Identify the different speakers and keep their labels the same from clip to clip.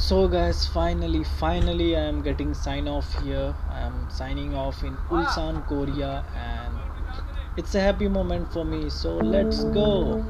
Speaker 1: So guys, finally I am getting sign off here. I am signing off in Ulsan, Korea, and it's a happy moment for me. So let's go.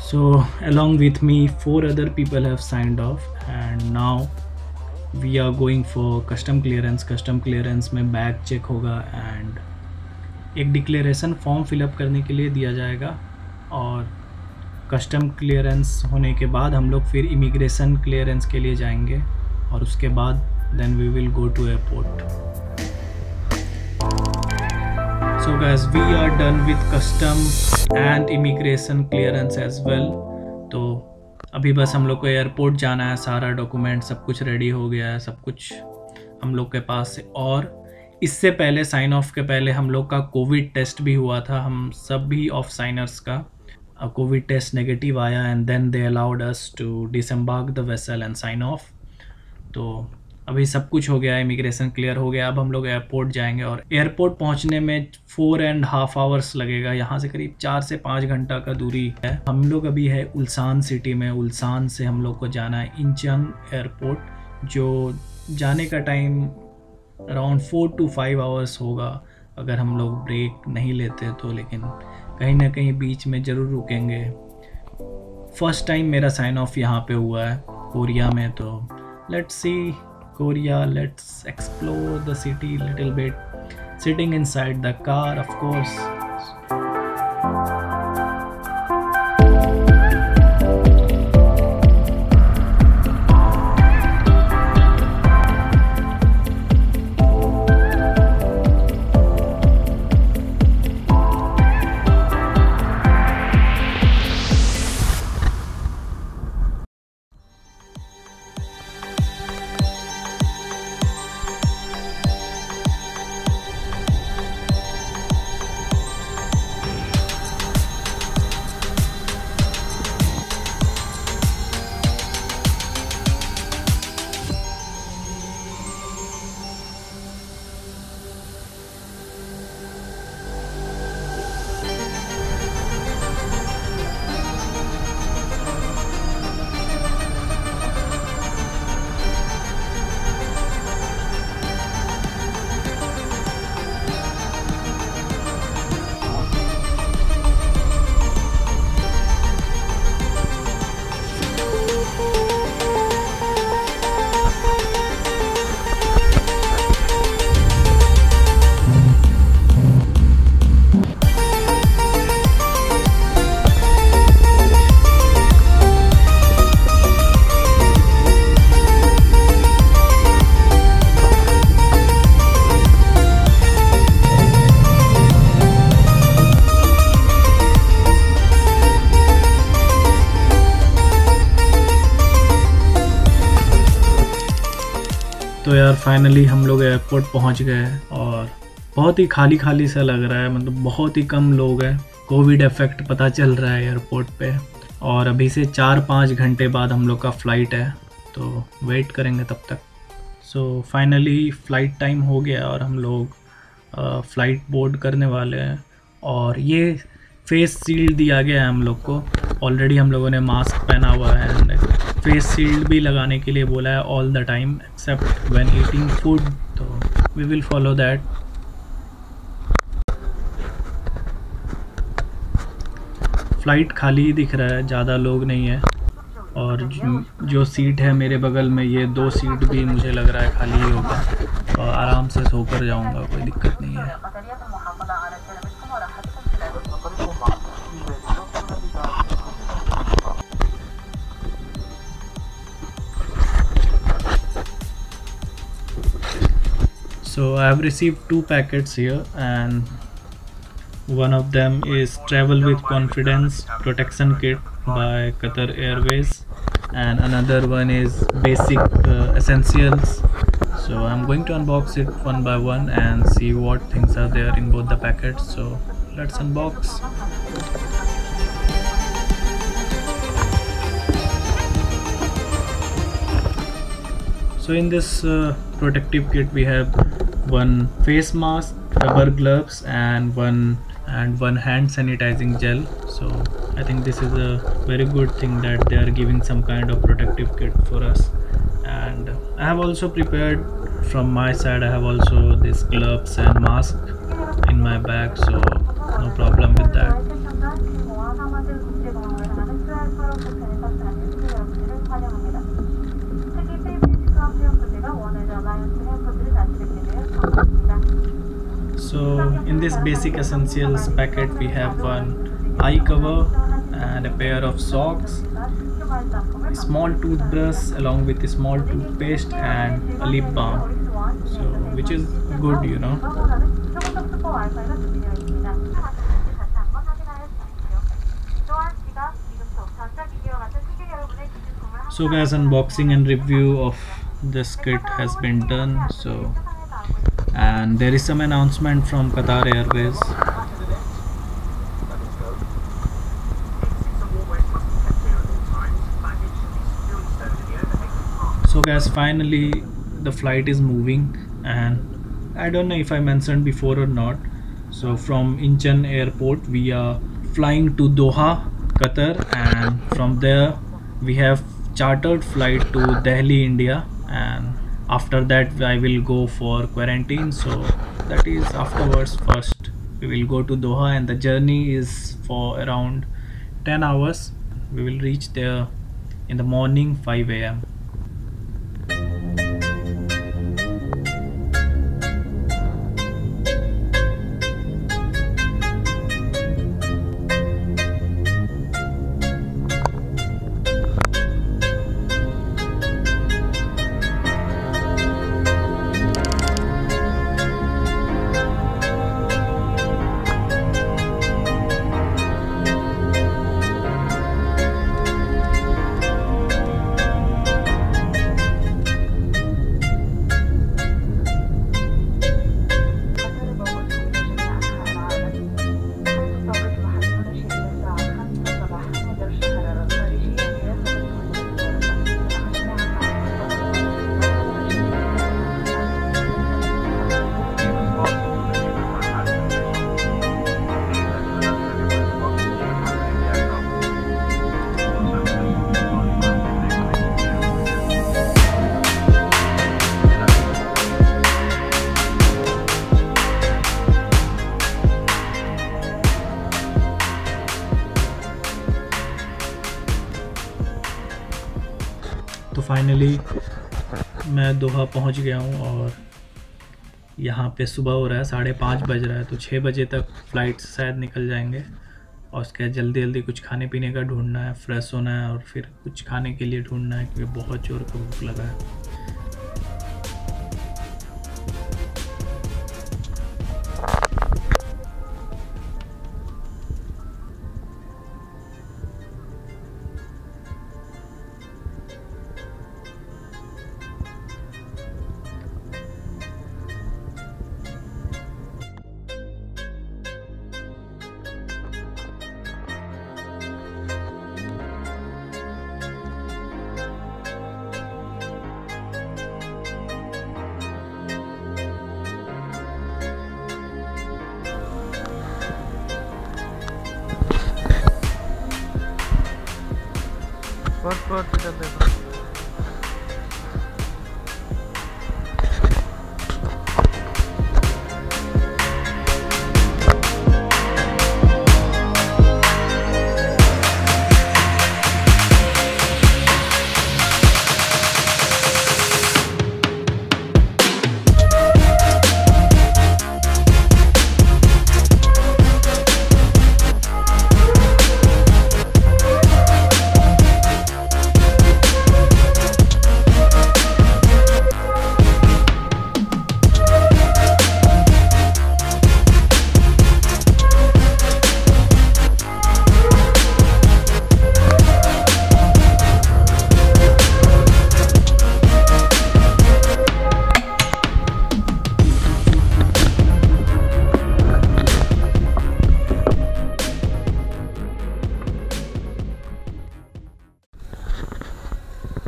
Speaker 1: So along with me 4 other people have signed off and now we are going for custom clearance में bag check होगा and एक declaration form fill up करने के लिए दिया जाएगा और custom clearance होने के बाद हम लोग फिर इमिग्रेशन क्लियरेंस के लिए जाएंगे और उसके बाद then we will go to airport. So guys, we are done with custom and immigration clearance as well. तो अभी बस हम लोग को एयरपोर्ट जाना है. सारा डॉक्यूमेंट सब कुछ रेडी हो गया है, सब कुछ हम लोग के पास है. और इससे पहले साइन ऑफ के पहले हम लोग का कोविड टेस्ट भी हुआ था. हम सब भी ऑफ साइनर्स का कोविड टेस्ट नेगेटिव आया and then they allowed us to disembark the vessel and sign off. तो अभी सब कुछ हो गया, इमिग्रेशन क्लियर हो गया. अब हम लोग एयरपोर्ट जाएंगे और एयरपोर्ट पहुंचने में 4.5 आवर्स लगेगा. यहाँ से करीब 4 से 5 घंटा का दूरी है. हम लोग अभी है उल्सान सिटी में. उल्सान से हम लोग को जाना है इंचंग एयरपोर्ट, जो जाने का टाइम अराउंड 4 to 5 आवर्स होगा अगर हम लोग ब्रेक नहीं लेते तो. लेकिन कहीं ना कहीं बीच में ज़रूर रुकेंगे. फर्स्ट टाइम मेरा साइन ऑफ यहाँ पे हुआ है कोरिया में. तो let's see Korea, let's explore the city little bit, sitting inside the car of course. तो यार फाइनली हम लोग एयरपोर्ट पहुंच गए और बहुत ही खाली खाली सा लग रहा है. मतलब बहुत ही कम लोग हैं. कोविड इफेक्ट पता चल रहा है एयरपोर्ट पे. और अभी से 4-5 घंटे बाद हम लोग का फ़्लाइट है, तो वेट करेंगे तब तक. सो फाइनली फ़्लाइट टाइम हो गया और हम लोग फ़्लाइट बोर्ड करने वाले हैं. और ये फेस शील्ड दिया गया है हम लोग को। ऑलरेडी हम लोगों ने मास्क पहना हुआ है एंड फेस शील्ड भी लगाने के लिए बोला है all the time except when eating food, तो we will follow that. Flight खाली ही दिख रहा है, ज़्यादा लोग नहीं है। और जो सीट है मेरे बगल में, ये 2 सीट भी मुझे लग रहा है खाली ही होगा, और आराम से सोकर जाऊंगा, कोई दिक्कत नहीं है। So I have received 2 packets here, and one of them is Travel with Confidence Protection Kit by Qatar Airways, and another one is Basic Essentials. So I'm going to unbox it one by one and see what things are there in both the packets. So let's unbox. So in this protective kit we have one face mask, rubber gloves, and one hand sanitizing gel. So I think this is a very good thing that they are giving some kind of protective kit for us. And I have also prepared from my side, I have also this gloves and mask in my bag, so no problem with that. So in this basic essentials packet we have one eye cover and a pair of socks, a small toothbrush along with a small toothpaste and a lip balm, so which is good, you know. So guys, unboxing and review of this kit has been done. So, and there is some announcement from Qatar Airways. So guys, finally the flight is moving, and I don't know if I mentioned before or not. So from Incheon airport we are flying to Doha, Qatar, and from there we have chartered flight to Delhi, India, and after that I will go for quarantine. So that is afterwards. First we will go to Doha, and the journey is for around 10 hours. We will reach there in the morning 5 a.m. तो finally मैं दोहा पहुंच गया हूं, और यहाँ पे सुबह हो रहा है, 5:30 बज रहा है, तो 6 बजे तक फ़्लाइट से शायद निकल जाएंगे। और उसके बाद जल्दी जल्दी कुछ खाने पीने का ढूंढना है, फ्रेश होना है, और फिर कुछ खाने के लिए ढूंढना है क्योंकि बहुत जोर का भूख लगा है। फर्स्ट फ्लोर पे चलते हैं।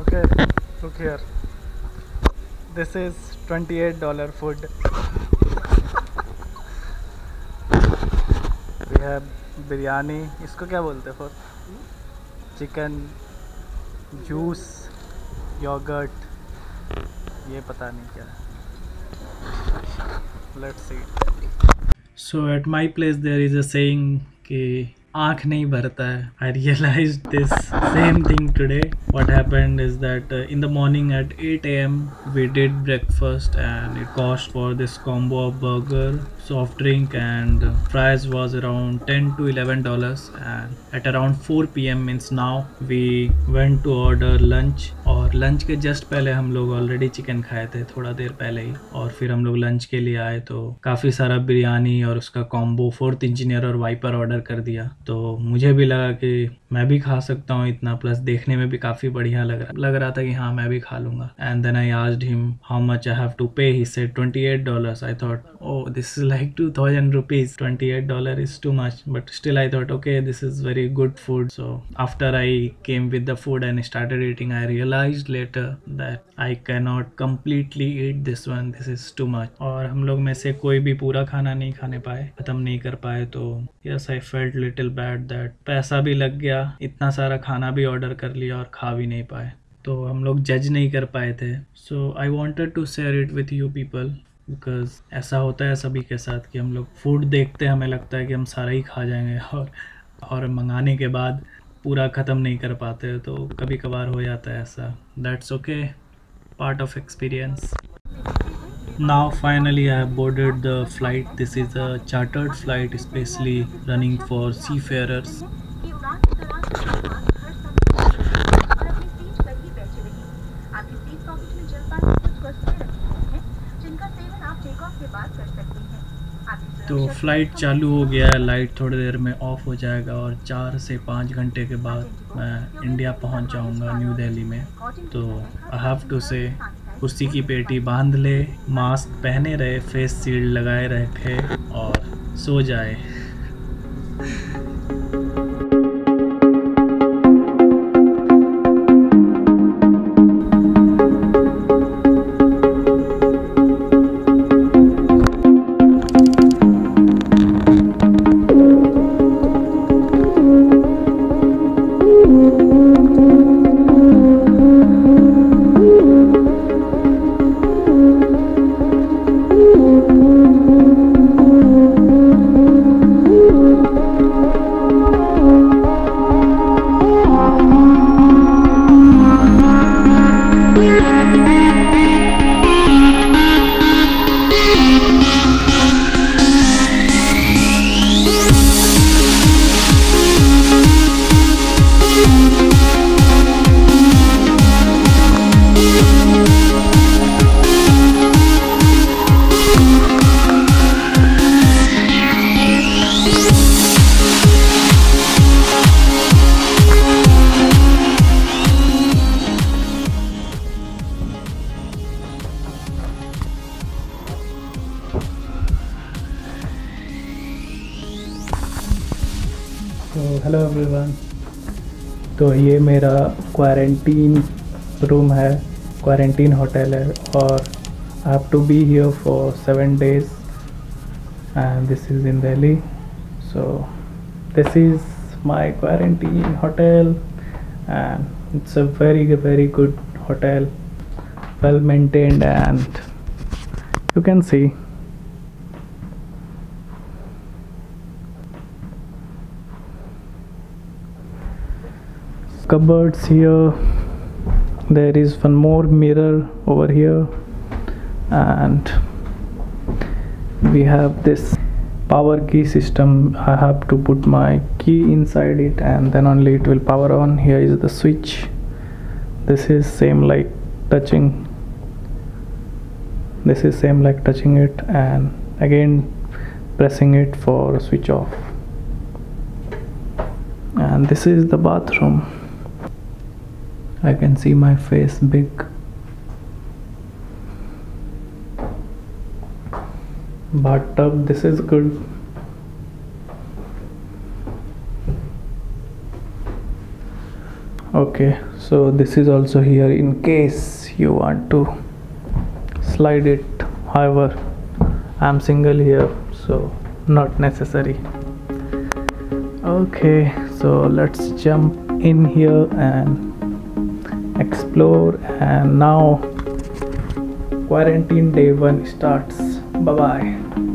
Speaker 1: Okay, look here. This is $28 food. We have biryani. इसको क्या बोलते हैं? For chicken, juice, yogurt. ये पता नहीं क्या है. Let's see. So at my place there is a saying कि आँख नहीं भरता है. I realized this same thing today. What happened is that in the morning at 8 AM we did breakfast and it cost for this combo of burger, soft drink and fries was around $10 to $11, and at around 4 PM means now we went to order lunch. और lunch के just पहले हम लोग already chicken खाए थे थोड़ा देर पहले ही, और फिर हम लोग लंच के लिए आए तो काफ़ी सारा बिरयानी और उसका कॉम्बो 4th इंजीनियर और वाइपर ऑर्डर कर दिया. तो मुझे भी लगा कि मैं भी खा सकता हूँ इतना, प्लस देखने में भी काफ़ी बढ़िया लग रहा था कि हाँ मैं भी खा लूँगा. And then I asked him how much I have to pay. He said $28. I thought oh this is like 2000 rupees. $28 is too much, but still I thought okay this is very good food. So after I came with the food and started eating, I realized later that I cannot completely eat this one. This is too much. और हम लोग में से कोई भी पूरा खाना नहीं खाने पाए, ख़त्म नहीं कर पाए. तो yes I felt little bad that पैसा भी लग गया, इतना सारा खाना भी ऑर्डर कर लिया और खा भी नहीं पाए. तो हम लोग जज नहीं कर पाए थे. So I wanted to share it with you people. Because ऐसा होता है सभी के साथ कि हम लोग फूड देखते हैं, हमें लगता है कि हम सारा ही खा जाएंगे और मंगाने के बाद पूरा ख़त्म नहीं कर पाते. तो कभी कभार हो जाता है ऐसा. That's okay, part of experience. Now finally I have boarded the flight. This is a chartered flight specially running for seafarers. तो फ्लाइट चालू हो गया है, लाइट थोड़ी देर में ऑफ हो जाएगा और 4 से 5 घंटे के बाद मैं इंडिया पहुंच जाऊंगा न्यू दिल्ली में. तो आई हैव टू से कुर्सी की पेटी बांध ले, मास्क पहने रहे, फेस शील्ड लगाए रखे और सो जाए. तो हेलो एवरीवन. तो ये मेरा क्वारंटीन रूम है, क्वारंटीन होटल है, और I have to be here for 7 days and this is in Delhi. So this is my quarantine hotel and It's a very good hotel, well maintained, and you can see cupboards here. There is one more mirror over here, and we have this power key system. I have to put my key inside it and then only it will power on. Here is the switch. This is same like touching it, and again pressing it for switch off. And this is the bathroom. I can see my face big. Bathtub, this is good. Okay, so this is also here in case you want to slide it. However, I'm single here, so not necessary. Okay, so let's jump in here and explore. And now quarantine day 1 starts. Bye bye.